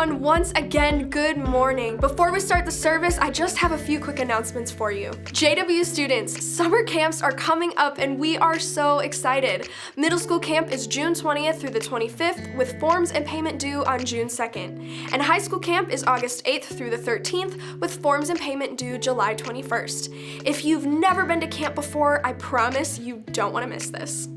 everyone. Once again, good morning. Before we start the service, I just have a few quick announcements for you. JW students, summer camps are coming up and we are so excited. Middle school camp is June 20th through the 25th with forms and payment due on June 2nd. And high school camp is August 8th through the 13th with forms and payment due July 21st. If you've never been to camp before, I promise you don't want to miss this.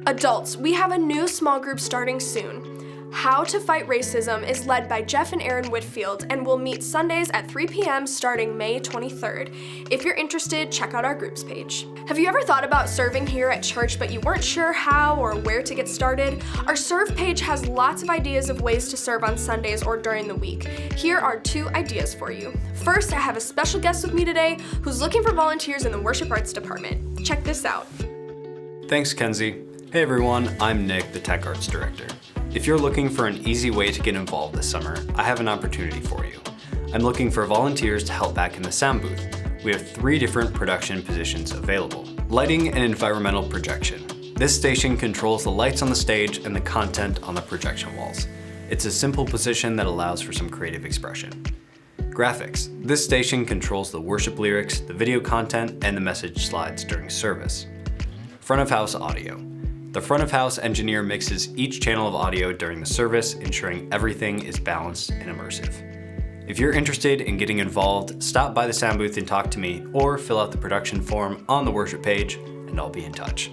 Adults, we have a new small group starting soon. How to Fight Racism is led by Jeff and Aaron Whitfield and will meet Sundays at 3 p.m. starting May 23rd. If you're interested, check out our groups page. Have you ever thought about serving here at church but you weren't sure how or where to get started? Our serve page has lots of ideas of ways to serve on Sundays or during the week. Here are 2 ideas for you. First, I have a special guest with me today who's looking for volunteers in the worship arts department. Check this out. Thanks, Kenzie. Hey everyone, I'm Nick, the Tech Arts Director. If you're looking for an easy way to get involved this summer, I have an opportunity for you. I'm looking for volunteers to help back in the sound booth. We have 3 different production positions available. Lighting and environmental projection. This station controls the lights on the stage and the content on the projection walls. It's a simple position that allows for some creative expression. Graphics. This station controls the worship lyrics, the video content, and the message slides during service. Front of house audio. The front of house engineer mixes each channel of audio during the service, ensuring everything is balanced and immersive. If you're interested in getting involved, stop by the sound booth and talk to me, or fill out the production form on the worship page, and I'll be in touch.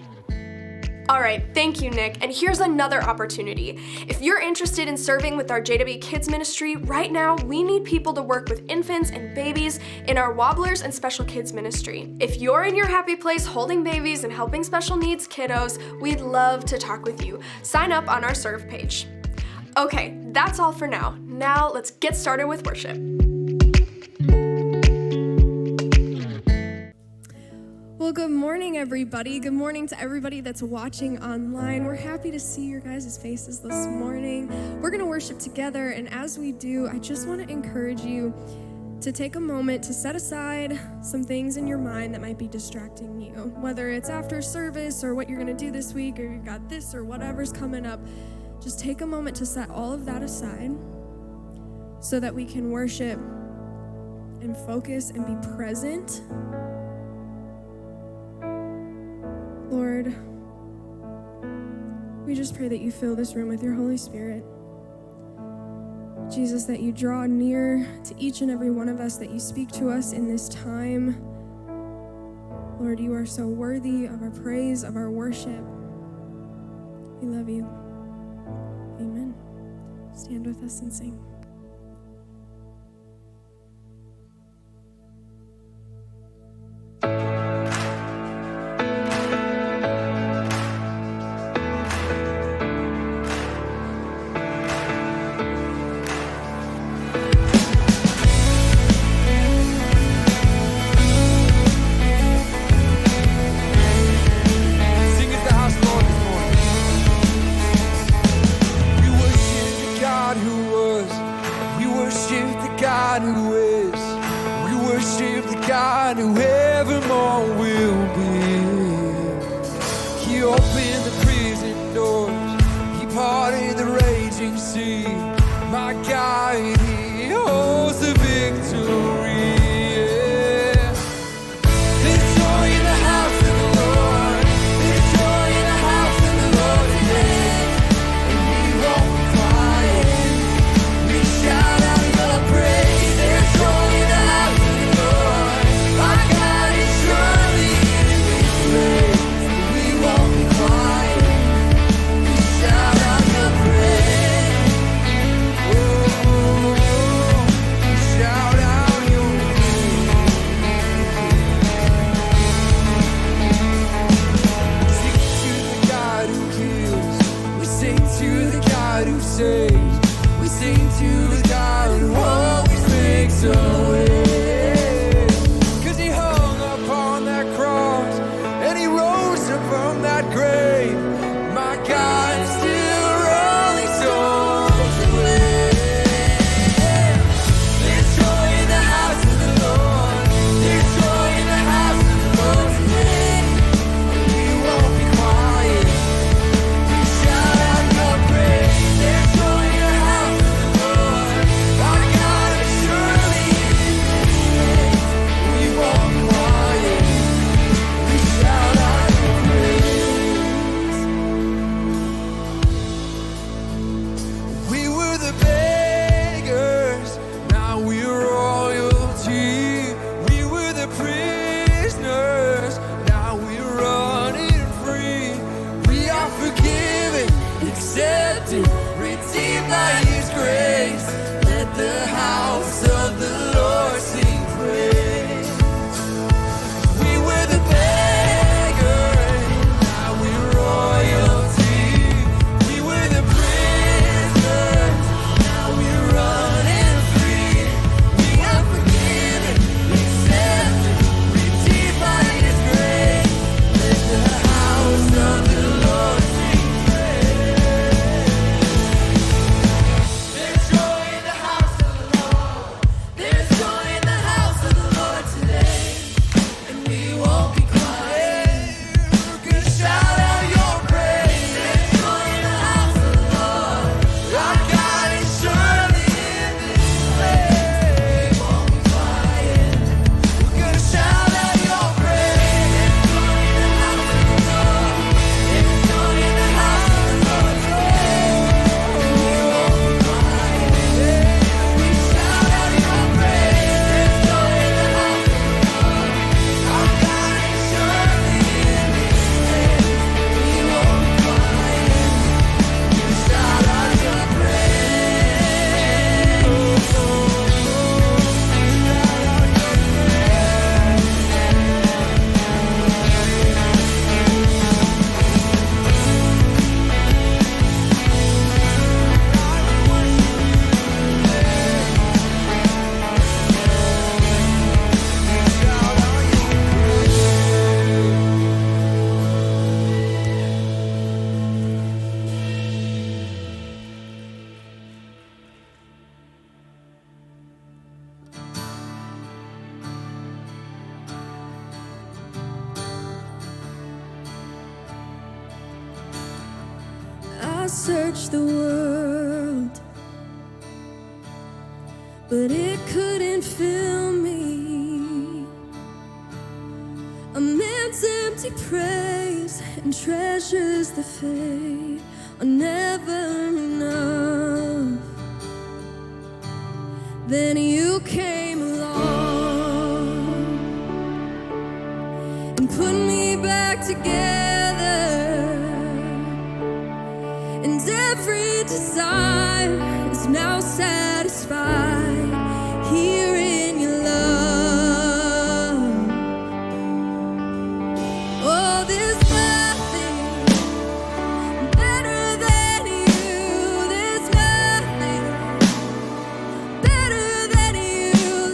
All right, thank you, Nick. And here's another opportunity. If you're interested in serving with our JW Kids Ministry, right now we need people to work with infants and babies in our Wobblers and Special Kids Ministry. If you're in your happy place holding babies and helping special needs kiddos, we'd love to talk with you. Sign up on our serve page. Okay, that's all for now. Now let's get started with worship. Well, good morning, everybody. Good morning to everybody that's watching online. We're happy to see your guys' faces this morning. We're going to worship together, and as we do, I just want to encourage you to take a moment to set aside some things in your mind that might be distracting you, whether it's after service or what you're going to do this week, or you've got this or whatever's coming up. Just take a moment to set all of that aside so that we can worship and focus and be present. Lord, we just pray that you fill this room with your Holy Spirit. Jesus, that you draw near to each and every one of us, that you speak to us in this time. Lord, you are so worthy of our praise, of our worship. We love you. Amen. Stand with us and sing. Shout out your searched the world, but it couldn't fill me. A man's empty praise and treasures that fade are never enough. Then you came along and put me back together, and every desire is now satisfied here in your love. Oh, there's nothing better than you. There's nothing better than you.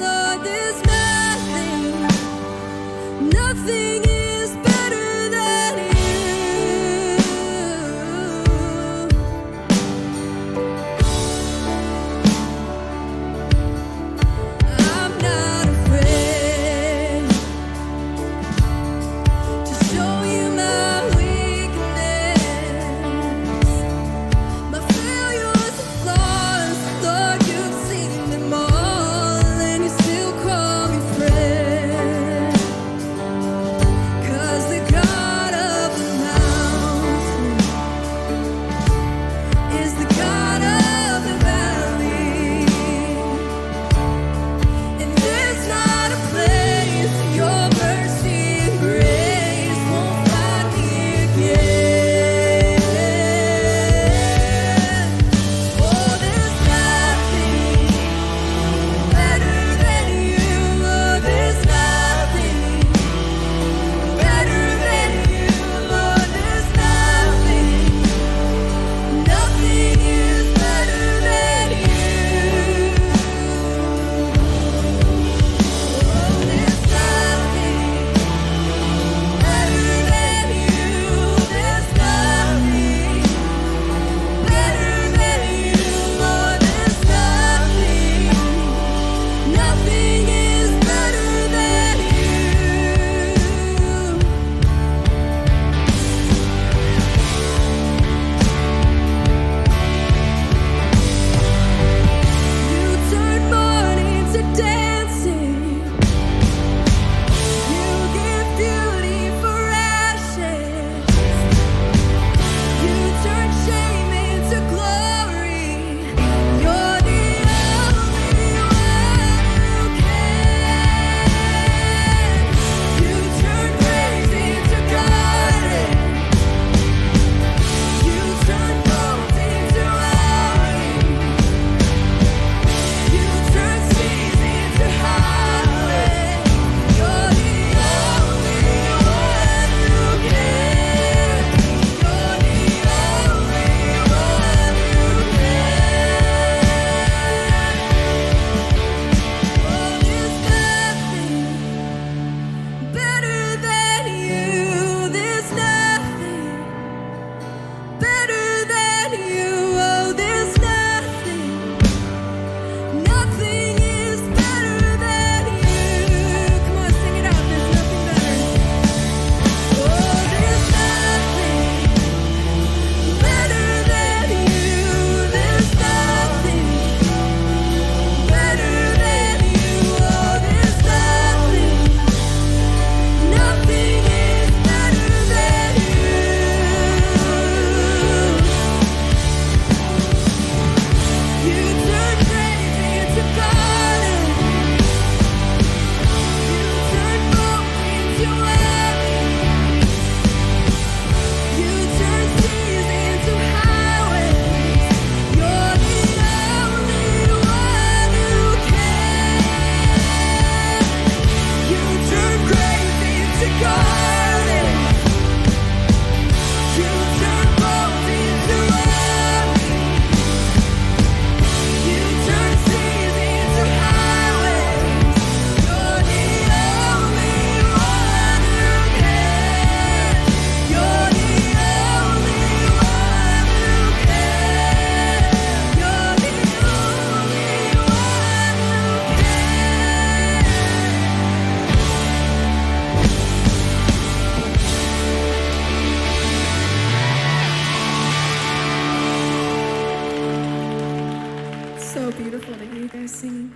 singing.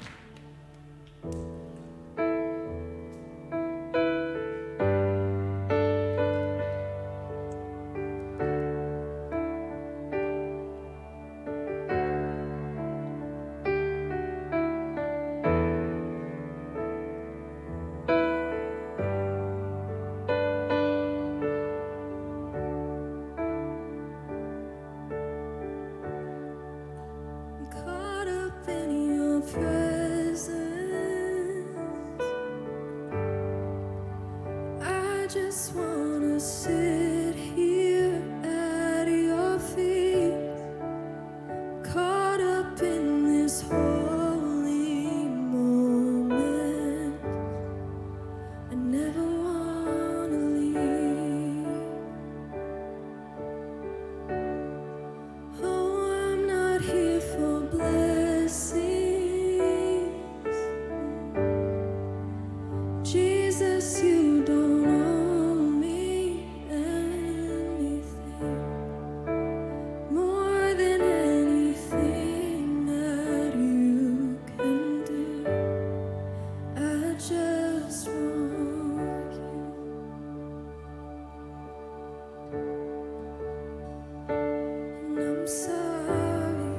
Caught up in your presence, I just wanna sit here at your feet. Caught up in this holy moment, I never wanna leave. Oh, I'm not here for blessings. Jesus, you don't owe me anything more than anything that you can do. I just want you. And I'm sorry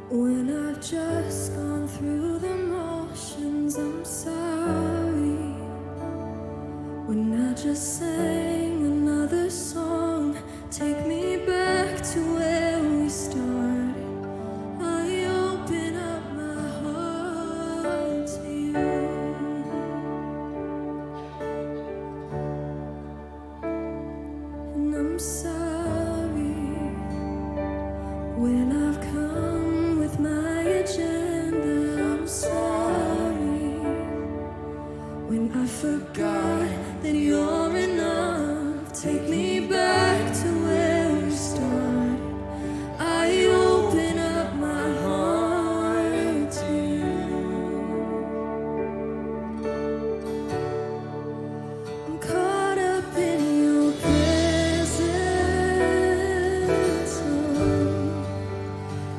when I've just gone through the motions. I'm sorry when I just sang another song. Take me back to where we started. I open up my heart to you. And I'm sorry when I've come with my agenda. I'm sorry when I forgot that you're enough. Take me back to where we started. I open up my heart to you. I'm caught up in your presence. Oh,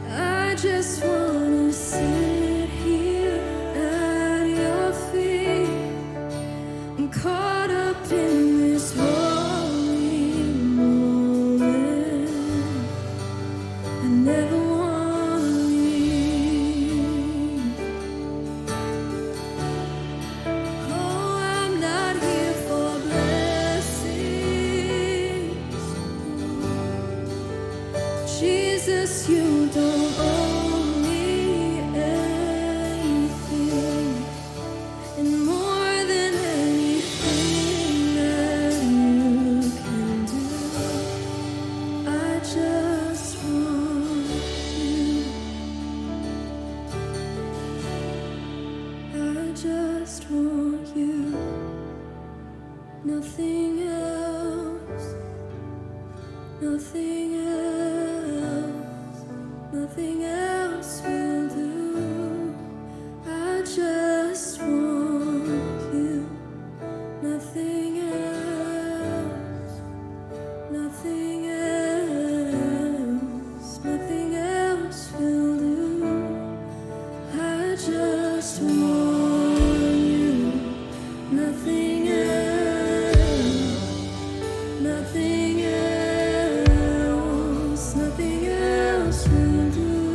I just wanna sit here at your feet. I'm caught up in this holy moment. I never wanna leave. Oh, I'm not here for blessings. Jesus, you don't owe me anything, and more than anything that you can do, I just want you. I just want you. Nothing else. Nothing else. Nothing else will do. I just want you. Nothing else. Nothing else. Nothing else will do. I just want you. Nothing else. Nothing else. Nothing else will do.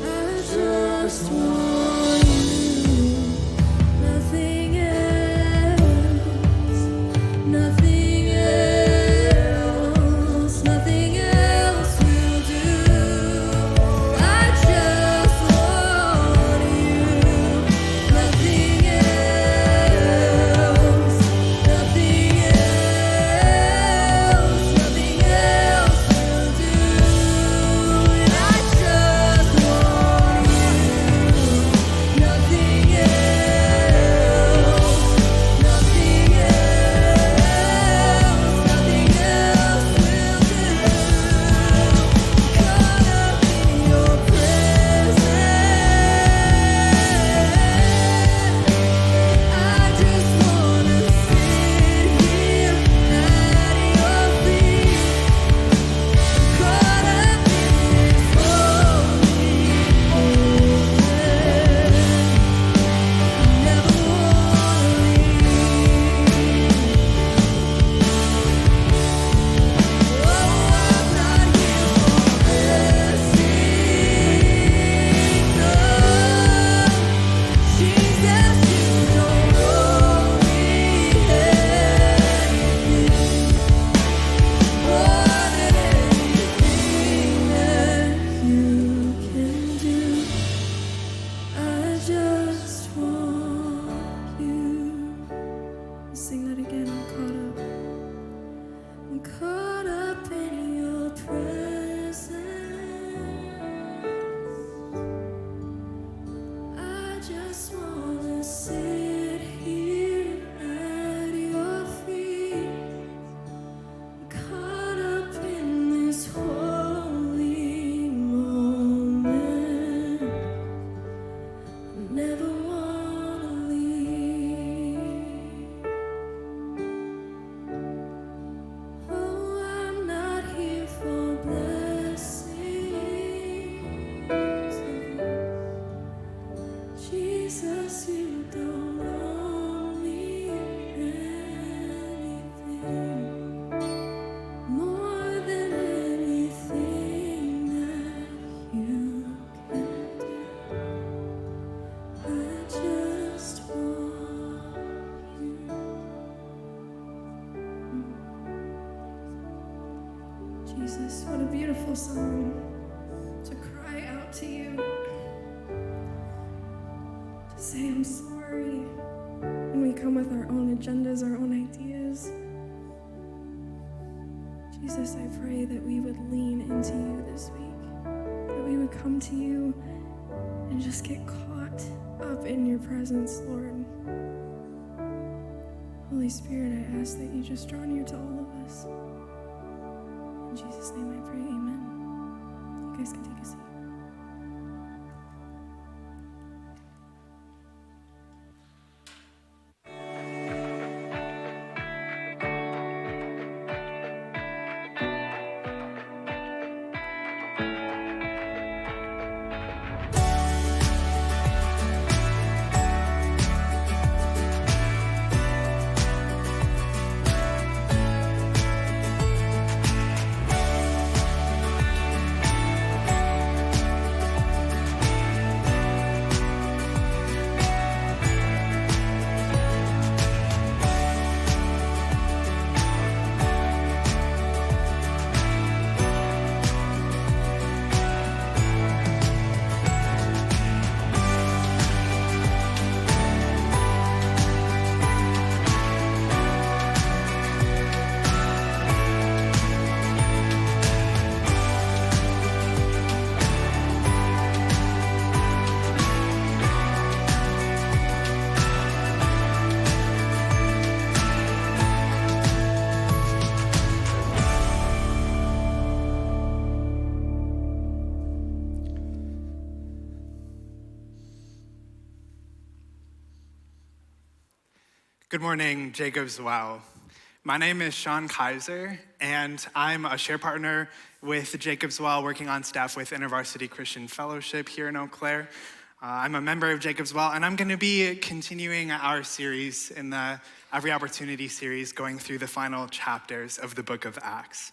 I just want you. Nothing else. Nothing else. Nothing else will do. I just want you. Nothing else. Nothing else. I'm caught up in your presence. I just wanna sit here at your feet, caught up in this holy moment. Never wanna leave. Oh, I'm not here for blessings. Jesus, you don't owe me anything more than anything that you can do. I just want you. Jesus, what a beautiful song to cry out to you, to say I'm sorry when we come with our own agendas, our own ideas. Jesus, I pray that we would lean into you this week, that we would come to you and just get caught up in your presence, Lord. Holy Spirit, I ask that you just draw near to all of us. In Jesus' name I pray, amen. You guys can take a seat. Good morning, Jacob's Wow. My name is Sean Kaiser, and I'm a share partner with Jacob's Well, working on staff with InterVarsity Christian Fellowship here in Eau Claire. I'm a member of Jacob's Well, and I'm going to be continuing our series in the Every Opportunity series, going through the final chapters of the book of Acts.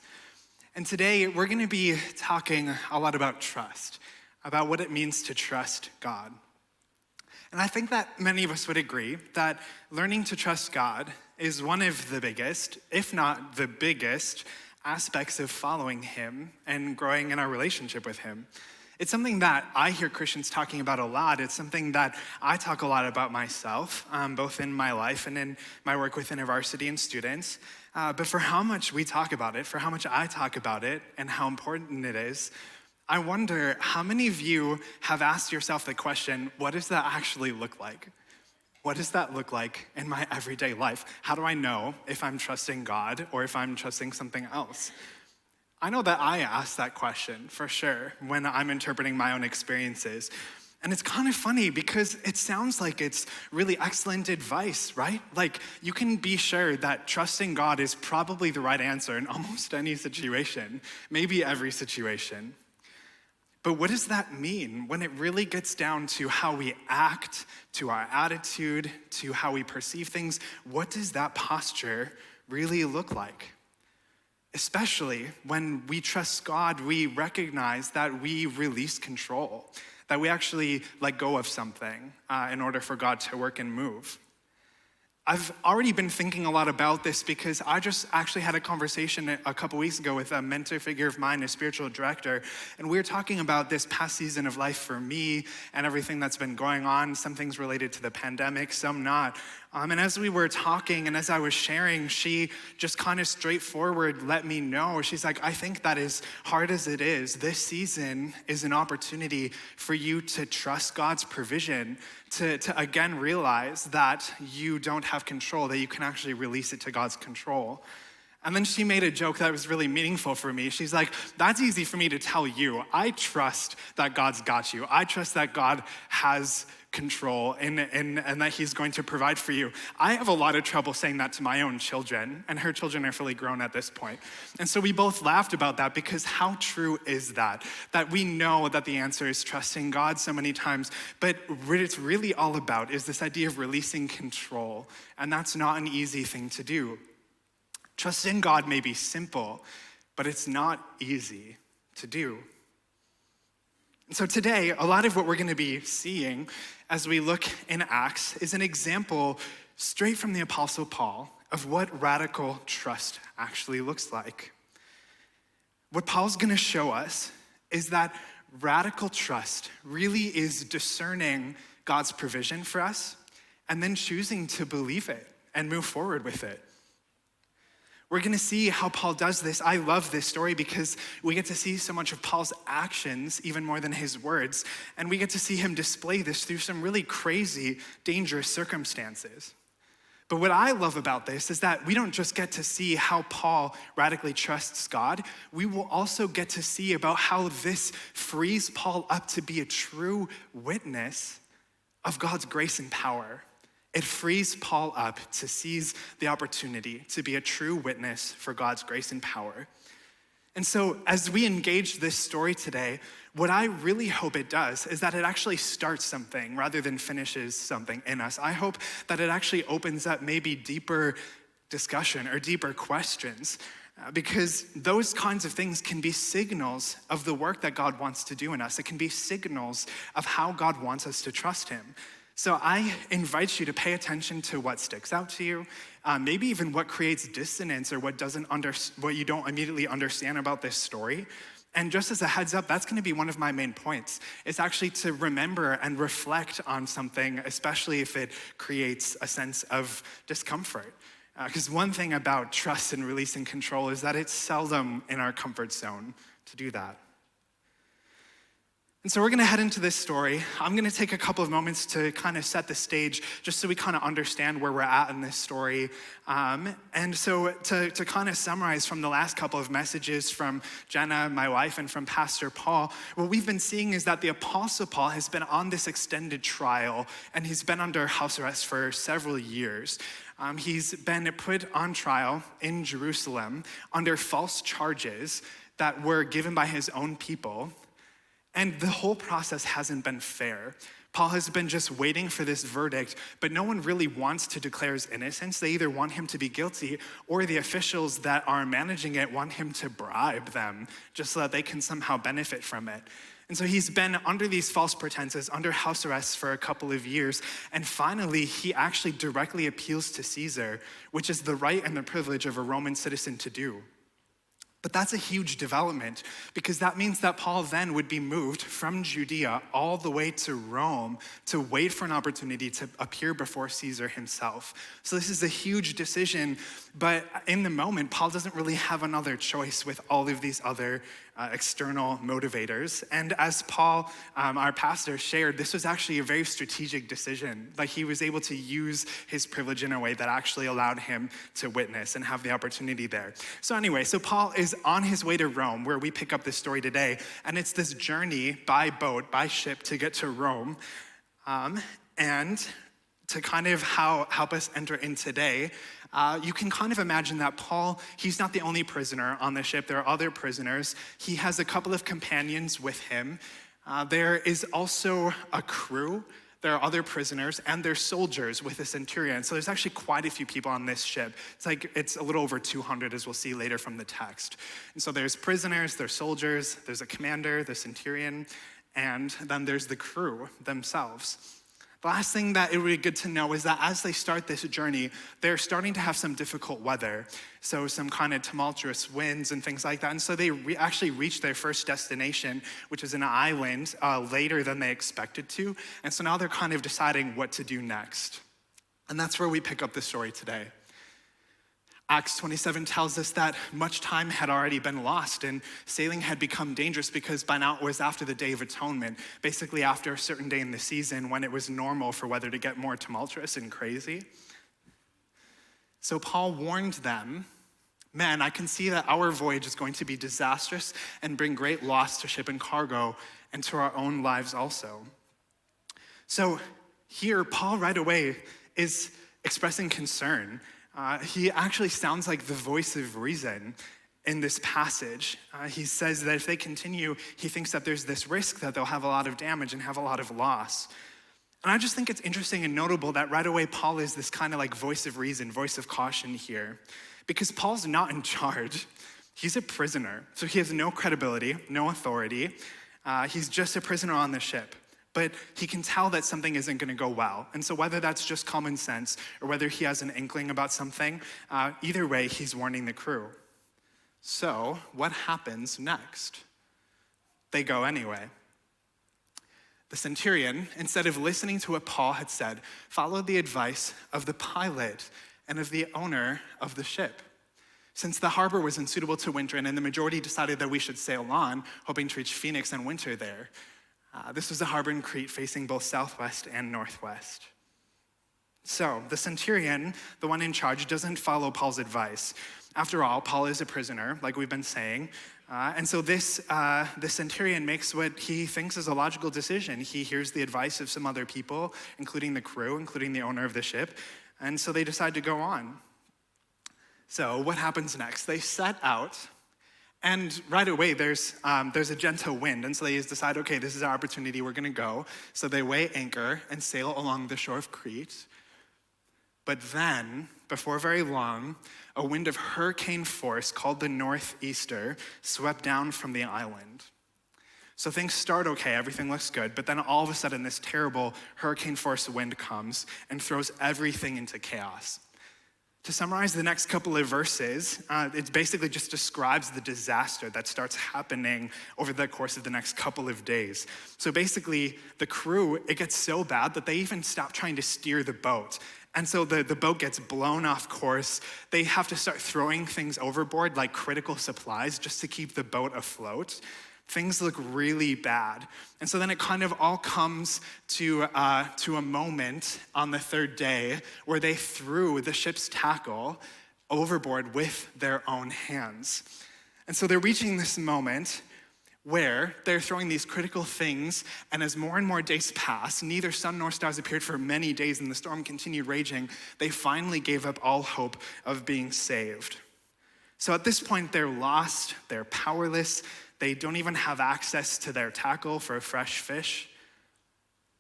And today, we're going to be talking a lot about trust, about what it means to trust God. And I think that many of us would agree that learning to trust God is one of the biggest, if not the biggest, aspects of following him and growing in our relationship with him. It's something that I hear Christians talking about a lot. It's something that I talk a lot about myself, both in my life and in my work with InterVarsity and students. But for how much we talk about it, for how much I talk about it, and how important it is, I wonder how many of you have asked yourself the question, what does that actually look like? What does that look like in my everyday life? How do I know if I'm trusting God or if I'm trusting something else? I know that I ask that question for sure when I'm interpreting my own experiences. And it's kind of funny because it sounds like it's really excellent advice, right? Like you can be sure that trusting God is probably the right answer in almost any situation, maybe every situation. But what does that mean when it really gets down to how we act, to our attitude, to how we perceive things? What does that posture really look like? Especially when we trust God, we recognize that we release control, that we actually let go of something in order for God to work and move. I've already been thinking a lot about this because I just actually had a conversation a couple weeks ago with a mentor figure of mine, a spiritual director, and we were talking about this past season of life for me and everything that's been going on, some things related to the pandemic, some not. And as we were talking and as I was sharing, she just kind of straightforward let me know. She's like, I think that as hard as it is, this season is an opportunity for you to trust God's provision, to again realize that you don't have control, that you can actually release it to God's control. And then she made a joke that was really meaningful for me. She's like, that's easy for me to tell you. I trust that God's got you. I trust that God has control and that he's going to provide for you. I have a lot of trouble saying that to my own children, and her children are fully grown at this point. And so we both laughed about that because how true is that? That we know that the answer is trusting God so many times, but what it's really all about is this idea of releasing control. And that's not an easy thing to do. Trusting God may be simple, but it's not easy to do. And so today, a lot of what we're going to be seeing as we look in Acts is an example straight from the Apostle Paul of what radical trust actually looks like. What Paul's going to show us is that radical trust really is discerning God's provision for us and then choosing to believe it and move forward with it. We're going to see how Paul does this. I love this story because we get to see so much of Paul's actions, even more than his words, and we get to see him display this through some really crazy, dangerous circumstances. But what I love about this is that we don't just get to see how Paul radically trusts God, we will also get to see about how this frees Paul up to be a true witness of God's grace and power. It frees Paul up to seize the opportunity to be a true witness for God's grace and power. And so as we engage this story today, what I really hope it does is that it actually starts something rather than finishes something in us. I hope that it actually opens up maybe deeper discussion or deeper questions, because those kinds of things can be signals of the work that God wants to do in us. It can be signals of how God wants us to trust him. So I invite you to pay attention to what sticks out to you, maybe even what creates dissonance or what you don't immediately understand about this story. And just as a heads up, that's going to be one of my main points. It's actually to remember and reflect on something, especially if it creates a sense of discomfort. Because one thing about trust and releasing control is that it's seldom in our comfort zone to do that. And so we're going to head into this story. I'm going to take a couple of moments to kind of set the stage just so we kind of understand where we're at in this story. And so to kind of summarize from the last couple of messages from Jenna, my wife, and from Pastor Paul, what we've been seeing is that the Apostle Paul has been on this extended trial, and he's been under house arrest for several years. He's been put on trial in Jerusalem under false charges that were given by his own people. And the whole process hasn't been fair. Paul has been just waiting for this verdict, but no one really wants to declare his innocence. They either want him to be guilty, or the officials that are managing it want him to bribe them just so that they can somehow benefit from it. And so he's been under these false pretenses, under house arrest for a couple of years, and finally he actually directly appeals to Caesar, which is the right and the privilege of a Roman citizen to do. But that's a huge development, because that means that Paul then would be moved from Judea all the way to Rome to wait for an opportunity to appear before Caesar himself. So this is a huge decision, but in the moment, Paul doesn't really have another choice with all of these other external motivators. And as Paul, our pastor, shared, this was actually a very strategic decision. Like, he was able to use his privilege in a way that actually allowed him to witness and have the opportunity there. So anyway, so Paul is on his way to Rome, where we pick up this story today. And it's this journey by boat, by ship, to get to Rome. And to kind of help us enter in today, you can kind of imagine that Paul, he's not the only prisoner on the ship. There are other prisoners. He has a couple of companions with him. There is also a crew. There are other prisoners, and there's soldiers with a centurion. So there's actually quite a few people on this ship. It's a little over 200, as we'll see later from the text. And so there's prisoners, there's soldiers, there's a commander, the centurion, and then there's the crew themselves. The last thing that it would be good to know is that as they start this journey, they're starting to have some difficult weather. So some kind of tumultuous winds and things like that. And so they actually reach their first destination, which is an island, later than they expected to. And so now they're kind of deciding what to do next. And that's where we pick up the story today. Acts 27 tells us that much time had already been lost and sailing had become dangerous because by now it was after the Day of Atonement, basically after a certain day in the season when it was normal for weather to get more tumultuous and crazy. So Paul warned them, "Man, I can see that our voyage is going to be disastrous and bring great loss to ship and cargo and to our own lives also." So here, Paul right away is expressing concern. He actually sounds like the voice of reason in this passage. He says that if they continue, he thinks that there's this risk that they'll have a lot of damage and have a lot of loss. And I just think it's interesting and notable that right away Paul is this kind of like voice of reason, voice of caution here. Because Paul's not in charge. He's a prisoner. So he has no credibility, no authority. He's just a prisoner on the ship. But he can tell that something isn't going to go well. And so whether that's just common sense or whether he has an inkling about something, either way, he's warning the crew. So what happens next? They go anyway. The centurion, instead of listening to what Paul had said, followed the advice of the pilot and of the owner of the ship. Since the harbor was unsuitable to winter in and the majority decided that we should sail on, hoping to reach Phoenix and winter there. This was a harbor in Crete facing both southwest and northwest. So the centurion, the one in charge, doesn't follow Paul's advice. After all, Paul is a prisoner, like we've been saying. And so the centurion makes what he thinks is a logical decision. He hears the advice of some other people, including the crew, including the owner of the ship. And so they decide to go on. So what happens next? They set out. And right away, there's a gentle wind, and so they decide, okay, this is our opportunity, we're gonna go. So they weigh anchor and sail along the shore of Crete. But then, before very long, a wind of hurricane force called the northeaster swept down from the island. So things start okay, everything looks good, but then all of a sudden this terrible hurricane force wind comes and throws everything into chaos. To summarize the next couple of verses, it basically just describes the disaster that starts happening over the course of the next couple of days. So basically, the crew, it gets so bad that they even stop trying to steer the boat. And so the boat gets blown off course. They have to start throwing things overboard, like critical supplies, just to keep the boat afloat. Things look really bad. And so then it kind of all comes to a moment on the third day where they threw the ship's tackle overboard with their own hands. And so they're reaching this moment where they're throwing these critical things, and as more and more days pass, neither sun nor stars appeared for many days, and the storm continued raging, they finally gave up all hope of being saved. So at this point, they're lost, they're powerless, they don't even have access to their tackle for fresh fish.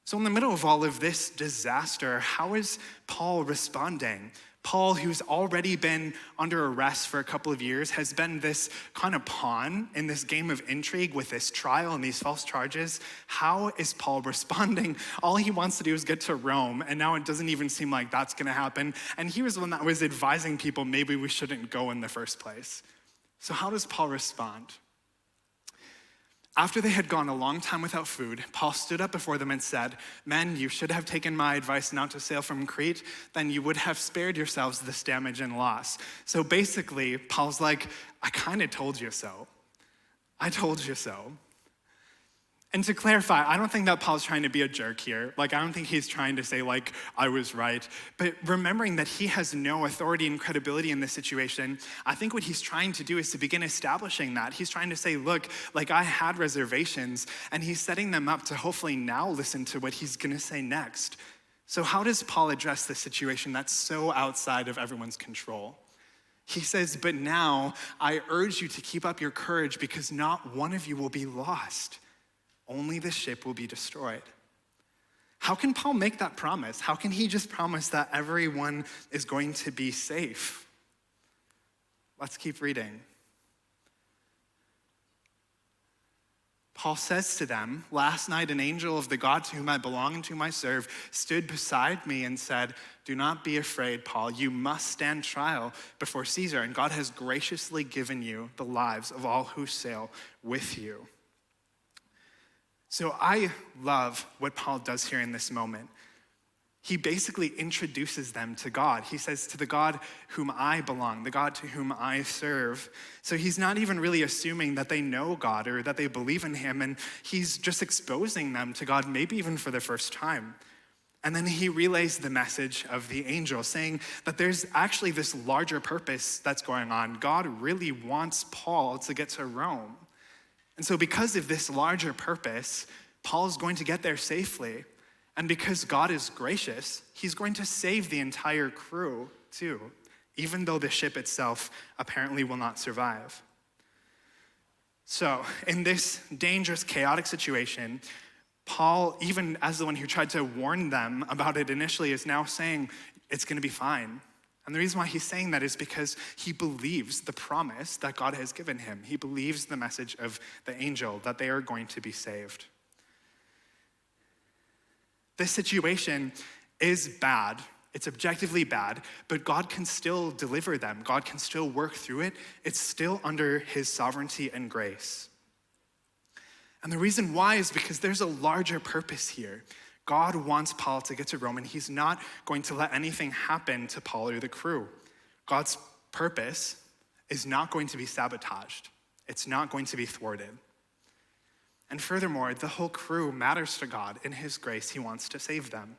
So in the middle of all of this disaster, how is Paul responding? Paul, who's already been under arrest for a couple of years, has been this kind of pawn in this game of intrigue with this trial and these false charges. How is Paul responding? All he wants to do is get to Rome, and now it doesn't even seem like that's gonna happen. And he was the one that was advising people maybe we shouldn't go in the first place. So how does Paul respond? After they had gone a long time without food, Paul stood up before them and said, "Men, you should have taken my advice not to sail from Crete, then you would have spared yourselves this damage and loss." So basically, Paul's like, I kind of told you so. I told you so. And to clarify, I don't think that Paul's trying to be a jerk here. I don't think he's trying to say, I was right. But remembering that he has no authority and credibility in this situation, I think what he's trying to do is to begin establishing that. He's trying to say, look, I had reservations, and he's setting them up to hopefully now listen to what he's gonna say next. So how does Paul address this situation that's so outside of everyone's control? He says, "But now I urge you to keep up your courage because not one of you will be lost. Only the ship will be destroyed." How can Paul make that promise? How can he just promise that everyone is going to be safe? Let's keep reading. Paul says to them, "Last night an angel of the God to whom I belong and to whom I serve stood beside me and said, 'Do not be afraid, Paul. You must stand trial before Caesar, and God has graciously given you the lives of all who sail with you.'" So I love what Paul does here in this moment. he basically introduces them to God. He says, to the God whom I belong, the God to whom I serve. So he's not even really assuming that they know God or that they believe in him, and he's just exposing them to God, maybe even for the first time. And then he relays the message of the angel, saying that there's actually this larger purpose that's going on. God really wants Paul to get to Rome. And so because of this larger purpose, Paul's going to get there safely. And because God is gracious, he's going to save the entire crew too, even though the ship itself apparently will not survive. So in this dangerous, chaotic situation, Paul, even as the one who tried to warn them about it initially, is now saying it's going to be fine. And the reason why he's saying that is because he believes the promise that God has given him. He believes the message of the angel that they are going to be saved. This situation is bad. It's objectively bad, but God can still deliver them. God can still work through it. It's still under his sovereignty and grace. And the reason why is because there's a larger purpose here. God wants Paul to get to Rome, and he's not going to let anything happen to Paul or the crew. God's purpose is not going to be sabotaged. It's not going to be thwarted. And furthermore, the whole crew matters to God. In his grace, he wants to save them.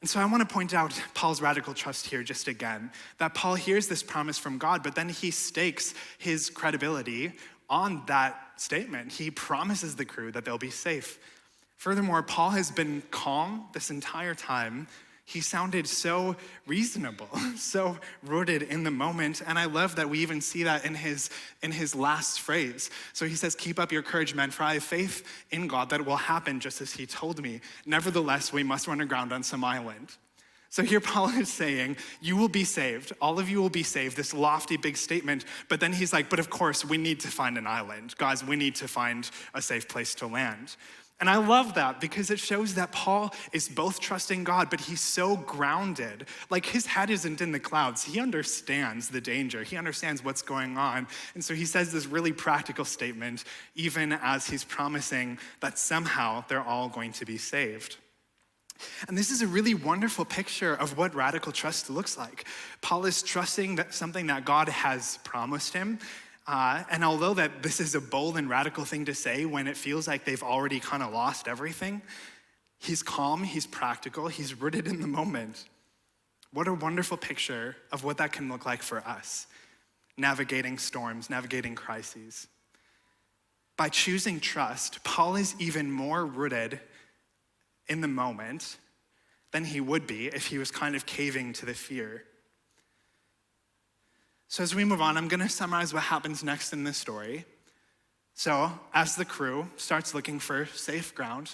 And so I want to point out Paul's radical trust here just again, that Paul hears this promise from God, but then he stakes his credibility on that statement. He promises the crew that they'll be safe. Furthermore, Paul has been calm this entire time. He sounded so reasonable, so rooted in the moment. And I love that we even see that in his last phrase. So he says, "Keep up your courage, men, for I have faith in God that it will happen just as he told me. Nevertheless, we must run aground on some island." So here Paul is saying, you will be saved. All of you will be saved, this lofty big statement. But then he's like, but of course, we need to find an island. Guys, we need to find a safe place to land. And I love that because it shows that Paul is both trusting God, but he's so grounded. Like his head isn't in the clouds. He understands the danger. He understands what's going on. And so he says this really practical statement, even as he's promising that somehow they're all going to be saved. And this is a really wonderful picture of what radical trust looks like. Paul is trusting that something that God has promised him. And although that this is a bold and radical thing to say when it feels like they've already kind of lost everything, he's calm, he's practical, he's rooted in the moment. What a wonderful picture of what that can look like for us, navigating storms, navigating crises. By choosing trust, Paul is even more rooted in the moment than he would be if he was kind of caving to the fear. So as we move on, I'm going to summarize what happens next in this story. So as the crew starts looking for safe ground,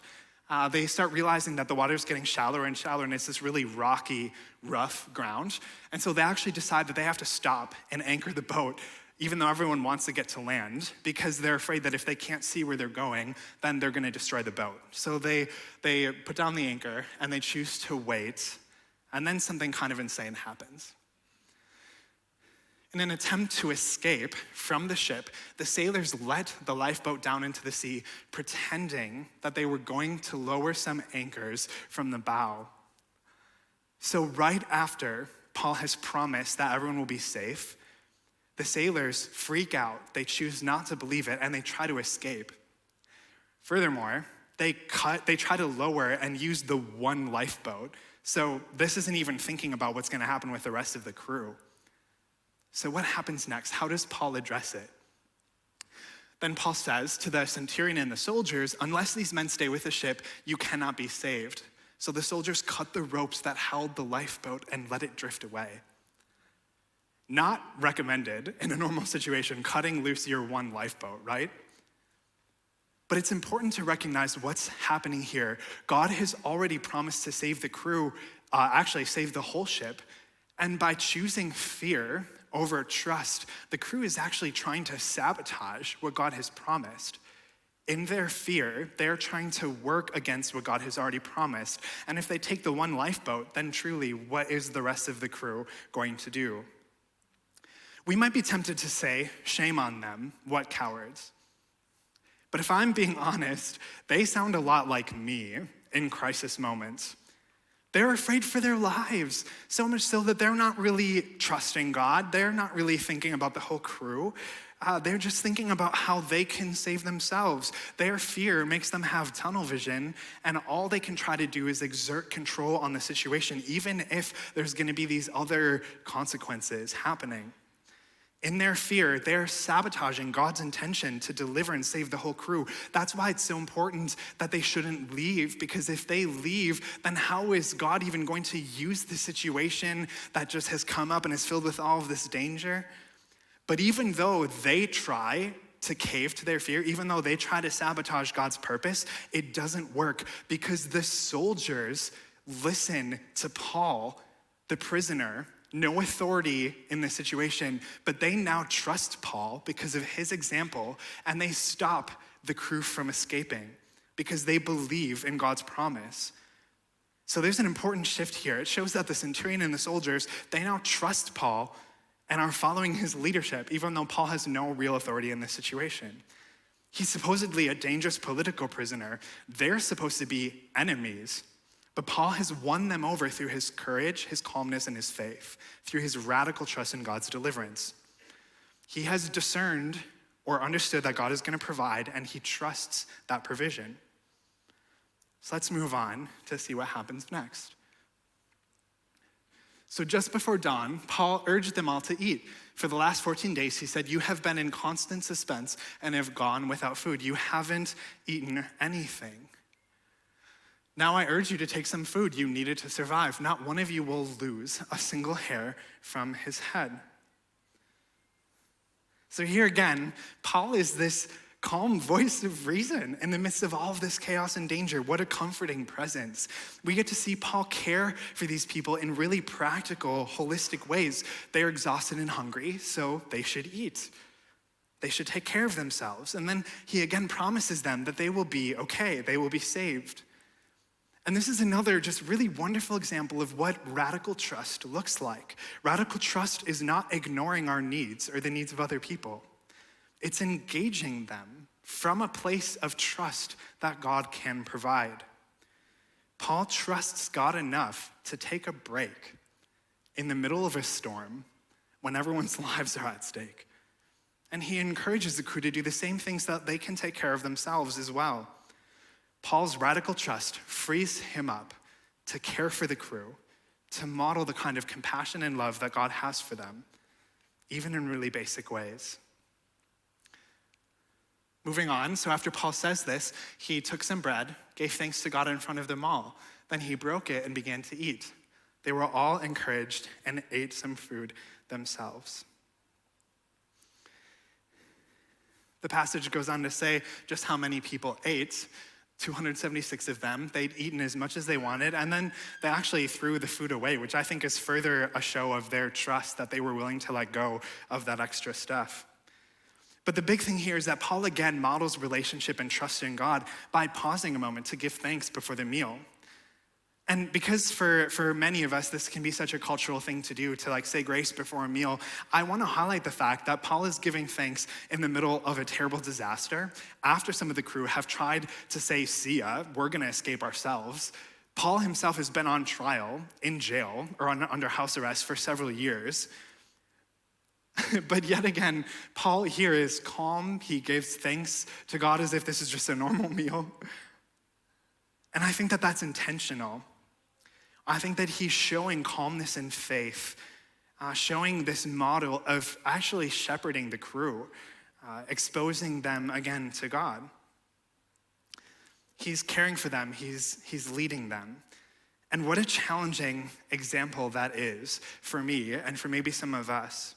they start realizing that the water's getting shallower and shallower, and it's this really rocky, rough ground. And so they actually decide that they have to stop and anchor the boat, even though everyone wants to get to land, because they're afraid that if they can't see where they're going, then they're going to destroy the boat. So they put down the anchor, and they choose to wait, and then something kind of insane happens. In an attempt to escape from the ship, the sailors let the lifeboat down into the sea, pretending that they were going to lower some anchors from the bow. So right after Paul has promised that everyone will be safe, the sailors freak out, they choose not to believe it, and they try to escape. Furthermore, they try to lower and use the one lifeboat. So this isn't even thinking about what's gonna happen with the rest of the crew. So what happens next? How does Paul address it? Then Paul says to the centurion and the soldiers, unless these men stay with the ship, you cannot be saved. So the soldiers cut the ropes that held the lifeboat and let it drift away. Not recommended in a normal situation, cutting loose your one lifeboat, right? But it's important to recognize what's happening here. God has already promised to save the crew, actually save the whole ship. And by choosing fear over trust, the crew is actually trying to sabotage what God has promised. In their fear, they're trying to work against what God has already promised. And if they take the one lifeboat, then truly, what is the rest of the crew going to do? We might be tempted to say, shame on them, what cowards. But if I'm being honest, they sound a lot like me in crisis moments. They're afraid for their lives, so much so that they're not really trusting God. They're not really thinking about the whole crew. They're just thinking about how they can save themselves. Their fear makes them have tunnel vision, and all they can try to do is exert control on the situation, even if there's going to be these other consequences happening. In their fear, they're sabotaging God's intention to deliver and save the whole crew. That's why it's so important that they shouldn't leave, because if they leave, then how is God even going to use the situation that just has come up and is filled with all of this danger? But even though they try to cave to their fear, even though they try to sabotage God's purpose, it doesn't work, because the soldiers listen to Paul, the prisoner, no authority in this situation, but they now trust Paul because of his example, and they stop the crew from escaping because they believe in God's promise. So there's an important shift here. It shows that the centurion and the soldiers, they now trust Paul and are following his leadership, even though Paul has no real authority in this situation. He's supposedly a dangerous political prisoner. They're supposed to be enemies. But Paul has won them over through his courage, his calmness, and his faith, through his radical trust in God's deliverance. He has discerned or understood that God is going to provide, and he trusts that provision. So let's move on to see what happens next. So just before dawn, Paul urged them all to eat. For the last 14 days, he said, "You have been in constant suspense and have gone without food. You haven't eaten anything. Now I urge you to take some food you needed to survive. Not one of you will lose a single hair from his head." So here again, Paul is this calm voice of reason in the midst of all of this chaos and danger. What a comforting presence. We get to see Paul care for these people in really practical, holistic ways. They're exhausted and hungry, so they should eat. They should take care of themselves. And then he again promises them that they will be okay, they will be saved. And this is another just really wonderful example of what radical trust looks like. Radical trust is not ignoring our needs or the needs of other people. It's engaging them from a place of trust that God can provide. Paul trusts God enough to take a break in the middle of a storm when everyone's lives are at stake. And he encourages the crew to do the same things so that they can take care of themselves as well. Paul's radical trust frees him up to care for the crew, to model the kind of compassion and love that God has for them, even in really basic ways. Moving on, so after Paul says this, he took some bread, gave thanks to God in front of them all. Then he broke it and began to eat. They were all encouraged and ate some food themselves. The passage goes on to say just how many people ate. 276 of them. They'd eaten as much as they wanted, and then they actually threw the food away, which I think is further a show of their trust that they were willing to let go of that extra stuff. But the big thing here is that Paul again models relationship and trust in God by pausing a moment to give thanks before the meal. And because for many of us, this can be such a cultural thing to do, to say grace before a meal, I want to highlight the fact that Paul is giving thanks in the middle of a terrible disaster. After some of the crew have tried to say, "See ya, we're going to escape ourselves," Paul himself has been on trial, in jail, or under house arrest for several years. But yet again, Paul here is calm. He gives thanks to God as if this is just a normal meal. And I think that that's intentional. I think that he's showing calmness and faith, showing this model of actually shepherding the crew, exposing them again to God. He's caring for them, he's leading them. And what a challenging example that is for me and for maybe some of us.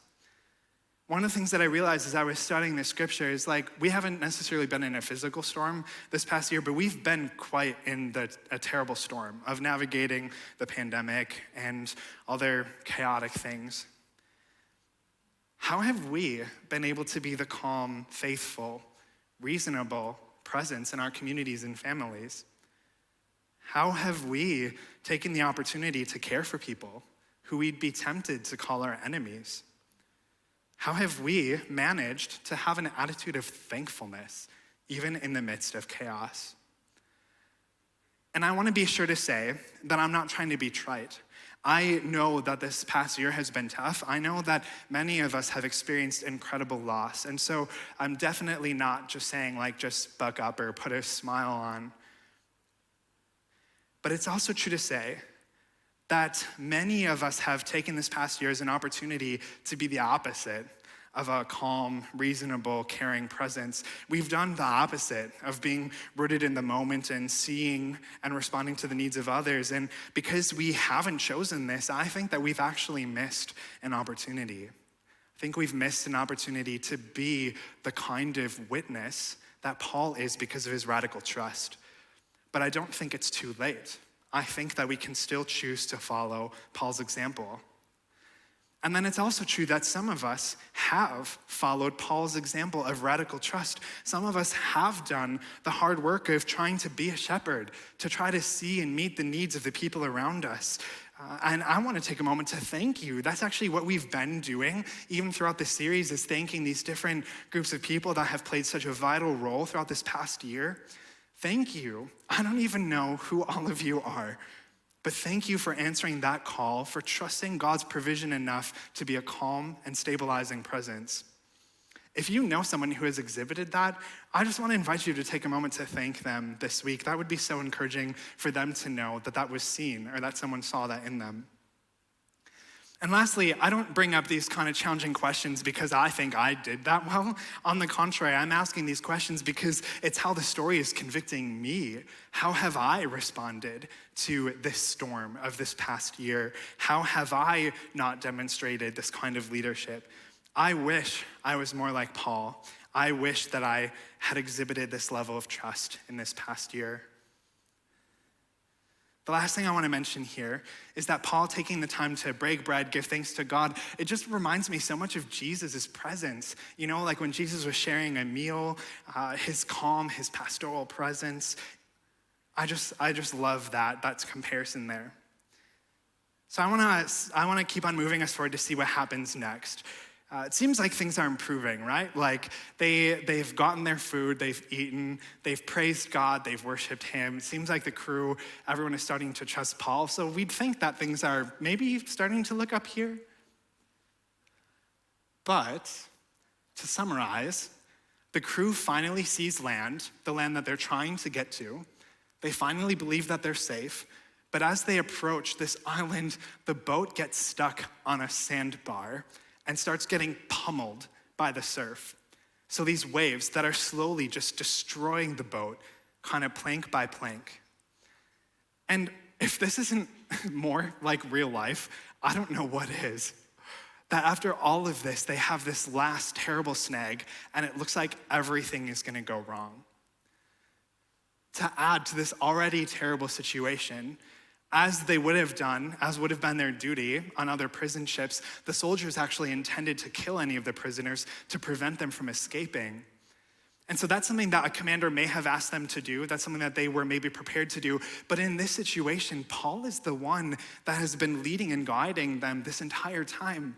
One of the things that I realized as I was studying the scripture is we haven't necessarily been in a physical storm this past year, but we've been quite in a terrible storm of navigating the pandemic and other chaotic things. How have we been able to be the calm, faithful, reasonable presence in our communities and families? How have we taken the opportunity to care for people who we'd be tempted to call our enemies? How have we managed to have an attitude of thankfulness, even in the midst of chaos? And I want to be sure to say that I'm not trying to be trite. I know that this past year has been tough. I know that many of us have experienced incredible loss. And so I'm definitely not just saying just buck up or put a smile on. But it's also true to say that many of us have taken this past year as an opportunity to be the opposite of a calm, reasonable, caring presence. We've done the opposite of being rooted in the moment and seeing and responding to the needs of others. And because we haven't chosen this, I think that we've actually missed an opportunity. I think we've missed an opportunity to be the kind of witness that Paul is because of his radical trust. But I don't think it's too late. I think that we can still choose to follow Paul's example. And then it's also true that some of us have followed Paul's example of radical trust. Some of us have done the hard work of trying to be a shepherd, to try to see and meet the needs of the people around us. And I want to take a moment to thank you. That's actually what we've been doing, even throughout this series, is thanking these different groups of people that have played such a vital role throughout this past year. Thank you. I don't even know who all of you are. But thank you for answering that call, for trusting God's provision enough to be a calm and stabilizing presence. If you know someone who has exhibited that, I just want to invite you to take a moment to thank them this week. That would be so encouraging for them to know that that was seen or that someone saw that in them. And lastly, I don't bring up these kind of challenging questions because I think I did that well. On the contrary, I'm asking these questions because it's how the story is convicting me. How have I responded to this storm of this past year? How have I not demonstrated this kind of leadership? I wish I was more like Paul. I wish that I had exhibited this level of trust in this past year. The last thing I want to mention here is that Paul taking the time to break bread, give thanks to God, it just reminds me so much of Jesus' presence. You know, like when Jesus was sharing a meal, his calm, his pastoral presence. I just love that comparison there. So I want to keep on moving us forward to see what happens next. It seems like things are improving, right? Like they've gotten their food, they've eaten, they've praised God, they've worshiped him. It seems like the crew, everyone is starting to trust Paul. So we'd think that things are maybe starting to look up here. But to summarize, the crew finally sees land, the land that they're trying to get to. They finally believe that they're safe. But as they approach this island, the boat gets stuck on a sandbar and starts getting pummeled by the surf. So these waves that are slowly just destroying the boat, kind of plank by plank. And if this isn't more like real life, I don't know what is. That after all of this, they have this last terrible snag, and it looks like everything is gonna go wrong. To add to this already terrible situation, as they would have done, as would have been their duty on other prison ships, the soldiers actually intended to kill any of the prisoners to prevent them from escaping. And so that's something that a commander may have asked them to do. That's something that they were maybe prepared to do. But in this situation, Paul is the one that has been leading and guiding them this entire time.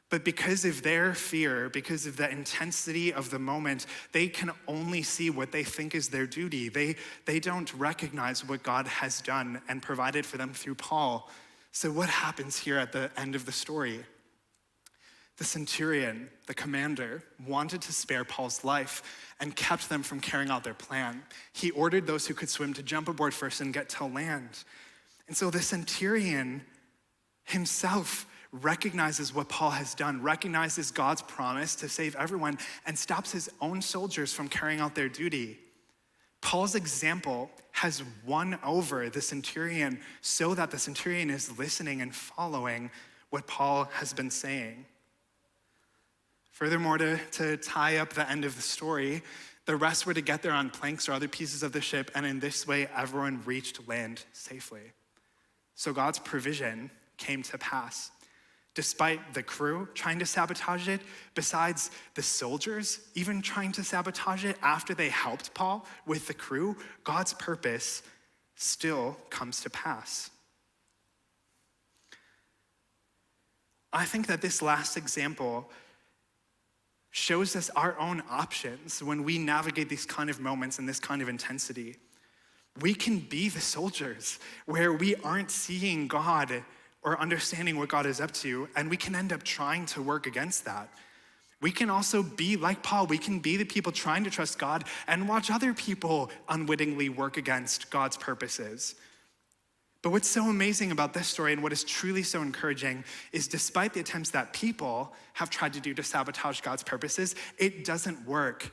But because of their fear, because of the intensity of the moment, they can only see what they think is their duty. They don't recognize what God has done and provided for them through Paul. So what happens here at the end of the story? The centurion, the commander, wanted to spare Paul's life and kept them from carrying out their plan. He ordered those who could swim to jump aboard first and get to land. And so the centurion himself recognizes what Paul has done, recognizes God's promise to save everyone, and stops his own soldiers from carrying out their duty. Paul's example has won over the centurion so that the centurion is listening and following what Paul has been saying. Furthermore, to tie up the end of the story, the rest were to get there on planks or other pieces of the ship, and in this way, everyone reached land safely. So God's provision came to pass. Despite the crew trying to sabotage it, besides the soldiers even trying to sabotage it after they helped Paul with the crew, God's purpose still comes to pass. I think that this last example shows us our own options when we navigate these kind of moments and this kind of intensity. We can be the soldiers where we aren't seeing God or understanding what God is up to, and we can end up trying to work against that. We can also be like Paul. We can be the people trying to trust God and watch other people unwittingly work against God's purposes. But what's so amazing about this story and what is truly so encouraging is despite the attempts that people have tried to do to sabotage God's purposes, it doesn't work.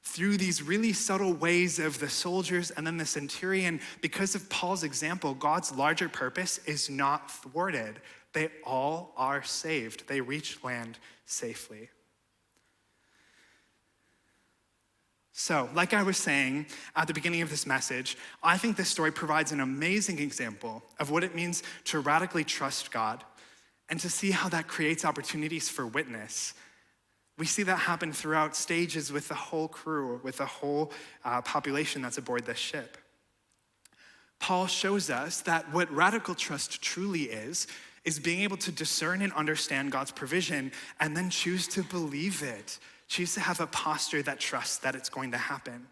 Through these really subtle ways of the soldiers and then the centurion, because of Paul's example, God's larger purpose is not thwarted. They all are saved. They reach land safely. So, like I was saying at the beginning of this message, I think this story provides an amazing example of what it means to radically trust God and to see how that creates opportunities for witness. We see that happen throughout stages with the whole crew, with the whole population that's aboard this ship. Paul shows us that what radical trust truly is being able to discern and understand God's provision and then choose to believe it. Choose to have a posture that trusts that it's going to happen.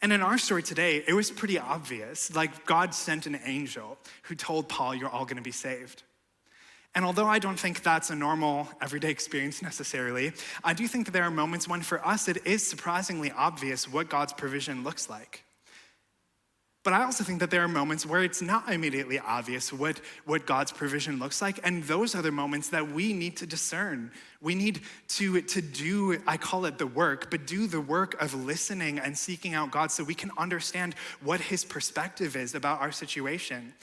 And in our story today, it was pretty obvious. Like God sent an angel who told Paul, you're all gonna be saved. And although I don't think that's a normal, everyday experience necessarily, I do think that there are moments when for us it is surprisingly obvious what God's provision looks like. But I also think that there are moments where it's not immediately obvious what God's provision looks like, and those are the moments that we need to discern. We need to do, I call it the work, but do the work of listening and seeking out God so we can understand what his perspective is about our situation.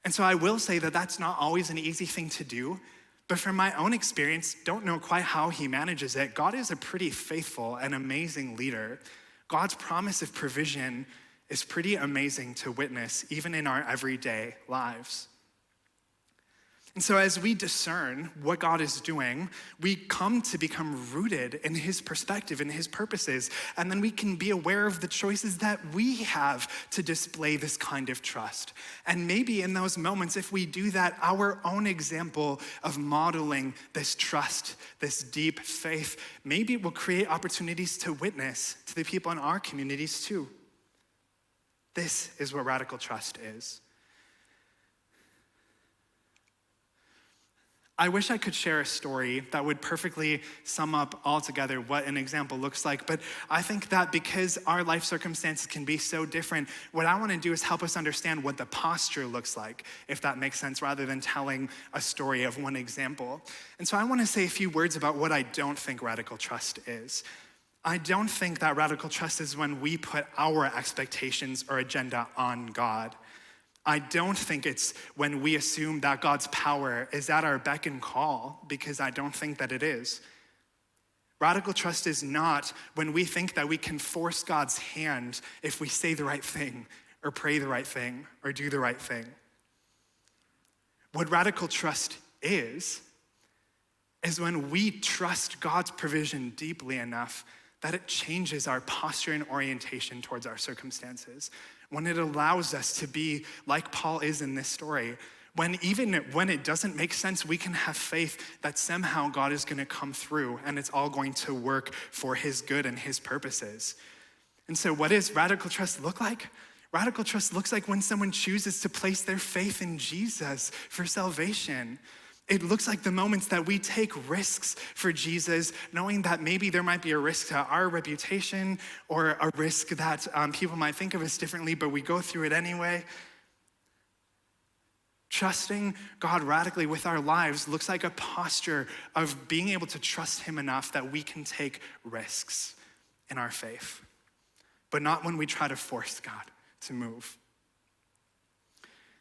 And so I will say that that's not always an easy thing to do, but from my own experience, don't know quite how he manages it. God is a pretty faithful and amazing leader. God's promise of provision is pretty amazing to witness, even in our everyday lives. And so as we discern what God is doing, we come to become rooted in his perspective and his purposes, and then we can be aware of the choices that we have to display this kind of trust. And maybe in those moments, if we do that, our own example of modeling this trust, this deep faith, maybe it will create opportunities to witness to the people in our communities too. This is what radical trust is. I wish I could share a story that would perfectly sum up altogether what an example looks like, but I think that because our life circumstances can be so different, what I want to do is help us understand what the posture looks like, if that makes sense, rather than telling a story of one example. And so I want to say a few words about what I don't think radical trust is. I don't think that radical trust is when we put our expectations or agenda on God. I don't think it's when we assume that God's power is at our beck and call, because I don't think that it is. Radical trust is not when we think that we can force God's hand if we say the right thing or pray the right thing or do the right thing. What radical trust is when we trust God's provision deeply enough that it changes our posture and orientation towards our circumstances. When it allows us to be like Paul is in this story, even when it doesn't make sense, we can have faith that somehow God is gonna come through and it's all going to work for his good and his purposes. And so what does radical trust look like? Radical trust looks like when someone chooses to place their faith in Jesus for salvation. It looks like the moments that we take risks for Jesus, knowing that maybe there might be a risk to our reputation or a risk that people might think of us differently, but we go through it anyway. Trusting God radically with our lives looks like a posture of being able to trust him enough that we can take risks in our faith, but not when we try to force God to move.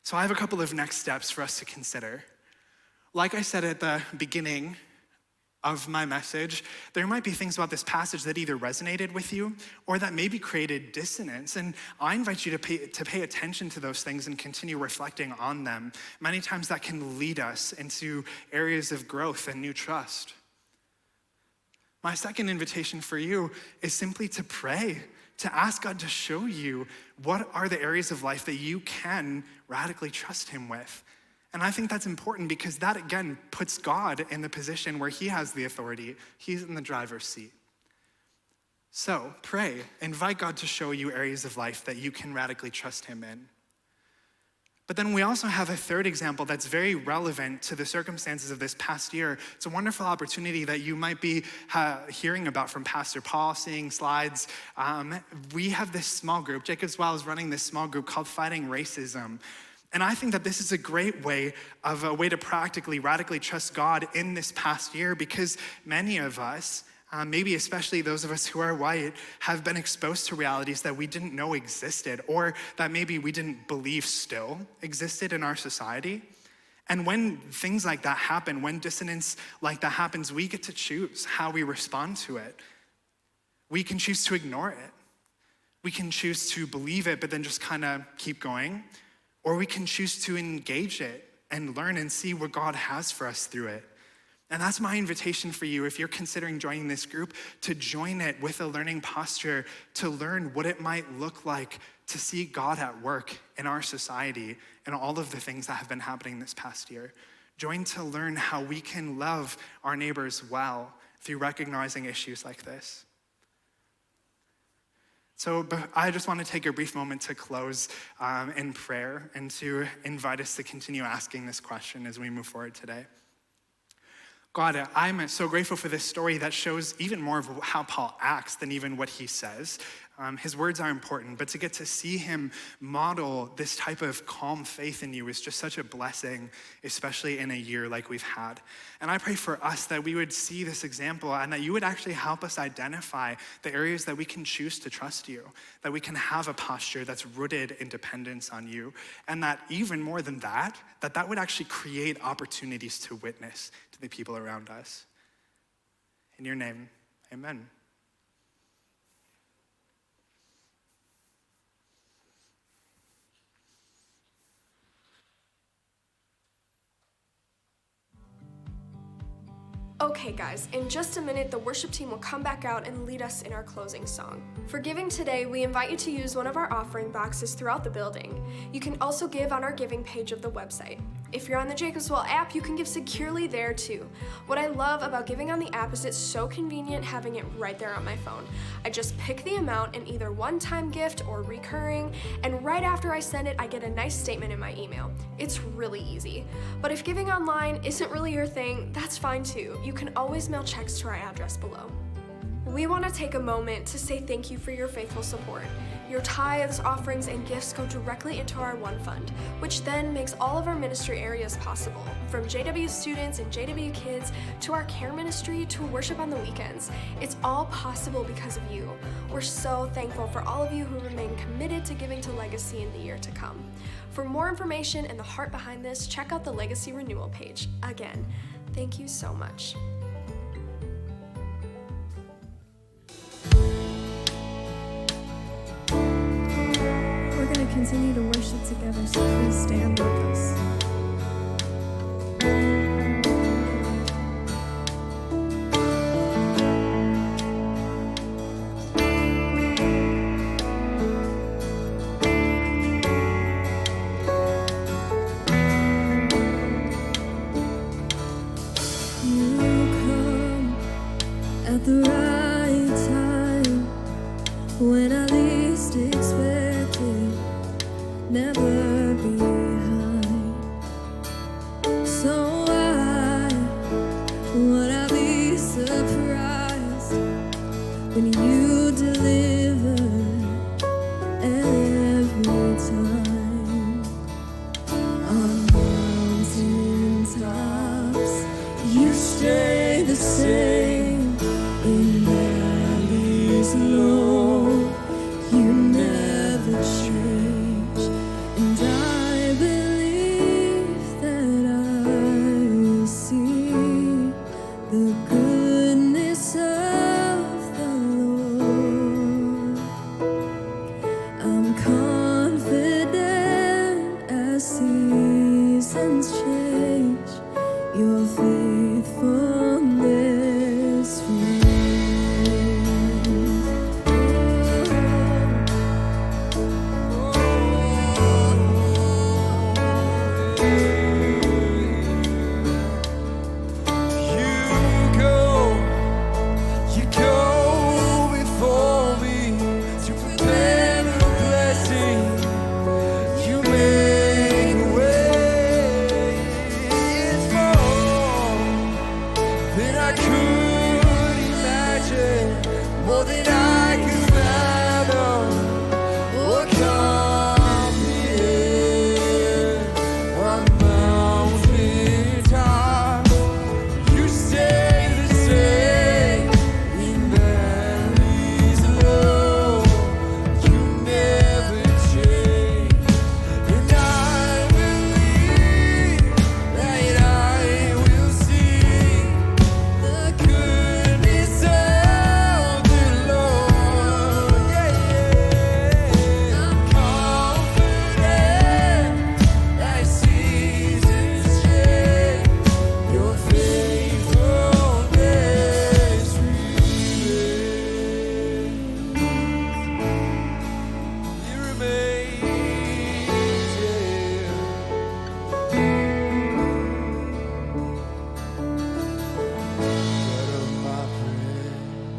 So I have a couple of next steps for us to consider. Like I said at the beginning of my message, there might be things about this passage that either resonated with you or that maybe created dissonance. And I invite you to pay attention to those things and continue reflecting on them. Many times that can lead us into areas of growth and new trust. My second invitation for you is simply to pray, to ask God to show you what are the areas of life that you can radically trust him with. And I think that's important because that, again, puts God in the position where he has the authority. He's in the driver's seat. So pray, invite God to show you areas of life that you can radically trust him in. But then we also have a third example that's very relevant to the circumstances of this past year. It's a wonderful opportunity that you might be hearing about from Pastor Paul, seeing slides. We have this small group. Jacob's Well is running this small group called Fighting Racism. And I think that this is a great way to practically, radically trust God in this past year, because many of us, maybe especially those of us who are white, have been exposed to realities that we didn't know existed, or that maybe we didn't believe still existed in our society. And when things like that happen, when dissonance like that happens, we get to choose how we respond to it. We can choose to ignore it. We can choose to believe it, but then just kind of keep going. Or we can choose to engage it and learn and see what God has for us through it. And that's my invitation for you, if you're considering joining this group, to join it with a learning posture, to learn what it might look like to see God at work in our society and all of the things that have been happening this past year. Join to learn how we can love our neighbors well through recognizing issues like this. So I just want to take a brief moment to close in prayer and to invite us to continue asking this question as we move forward today. God, I'm so grateful for this story that shows even more of how Paul acts than even what he says. His words are important, but to get to see him model this type of calm faith in you is just such a blessing, especially in a year like we've had. And I pray for us that we would see this example and that you would actually help us identify the areas that we can choose to trust you, that we can have a posture that's rooted in dependence on you, and that even more than that would actually create opportunities to witness to the people around us. In your name, amen. Okay guys, in just a minute, the worship team will come back out and lead us in our closing song. For giving today, we invite you to use one of our offering boxes throughout the building. You can also give on our giving page of the website. If you're on the Jacob's Well app, you can give securely there too. What I love about giving on the app is it's so convenient having it right there on my phone. I just pick the amount in either one-time gift or recurring, and right after I send it, I get a nice statement in my email. It's really easy. But if giving online isn't really your thing, that's fine too. You can always mail checks to our address below. We want to take a moment to say thank you for your faithful support. Your tithes, offerings, and gifts go directly into our One Fund, which then makes all of our ministry areas possible, from JW students and JW kids to our care ministry to worship on the weekends. It's all possible because of you. We're so thankful for all of you who remain committed to giving to Legacy in the year to come. For more information and the heart behind this, check out the Legacy Renewal page. Again, thank you so much. We're going to continue to worship together, so please stand with us. You come at the right time when I least expect it. Never behind. So why would I be surprised when you deliver every time? On mountain tops, you stay the same. In valleys low, you never change. And I believe that I will see the goodness of the Lord. I'm confident as seasons change, your faithfulness remains.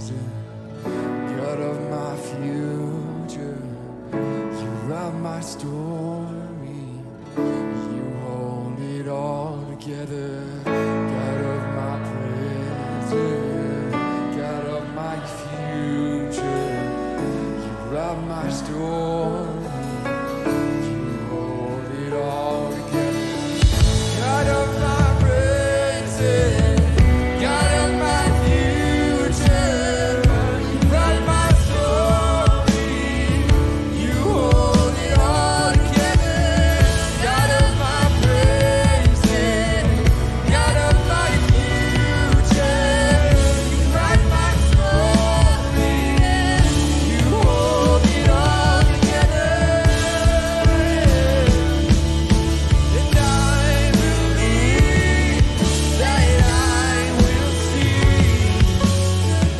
season, God of my future. You write my story, you hold it all together. God of my present, God of my future. You write my story, you hold it all together. God of my present, God of my future. You write my story, you hold it all together. God of my present, God of my future. You write my story, you hold it all together. And I believe that I will see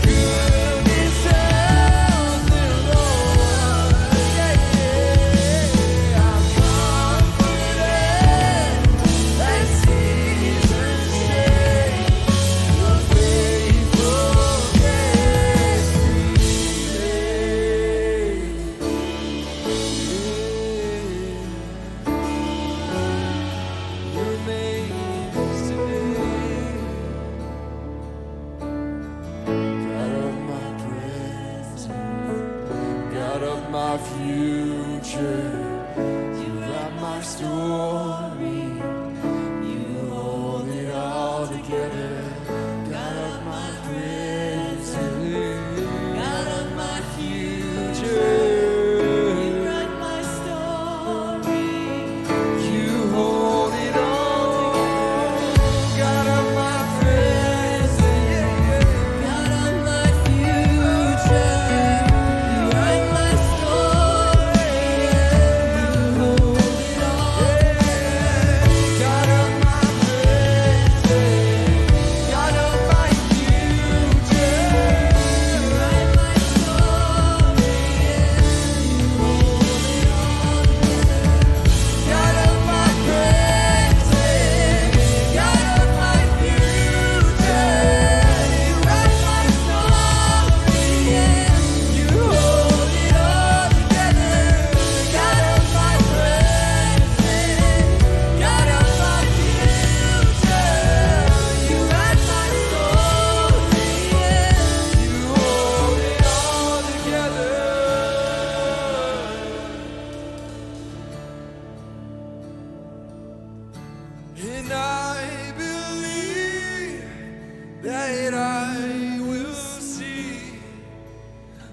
goodness of the Lord. I'm confident that seasons change, your faithfulness remains today. God of my present, God of my future. You write my story, you hold it all together. God of my present, God of my future. You write my story, you hold it all together. God of my present, God of my future. You write my story, you hold it all together. God of my present, God of my future. You write my story, you hold it all together. God of my present, God of my future. You write my story, you hold it all together. God of my present, God of my future. You write my story, you hold it all together. And I believe that I will see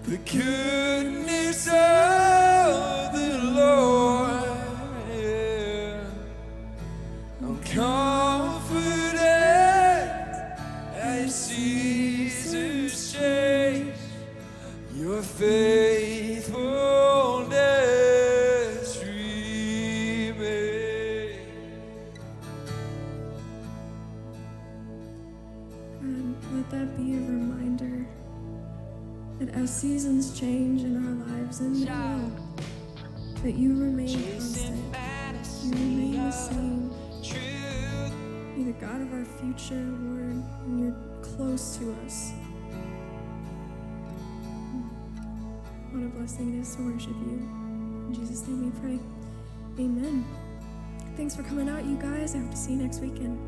the goodness of the Lord. I'm confident as seasons change, your faithfulness remains. And let that be a reminder that as seasons change in our lives and they will, that you remain constant. You remain the same. You're the God of our future, Lord, and you're close to us. What a blessing it is to worship you. In Jesus' name we pray. Amen. Thanks for coming out, you guys. I hope to see you next weekend.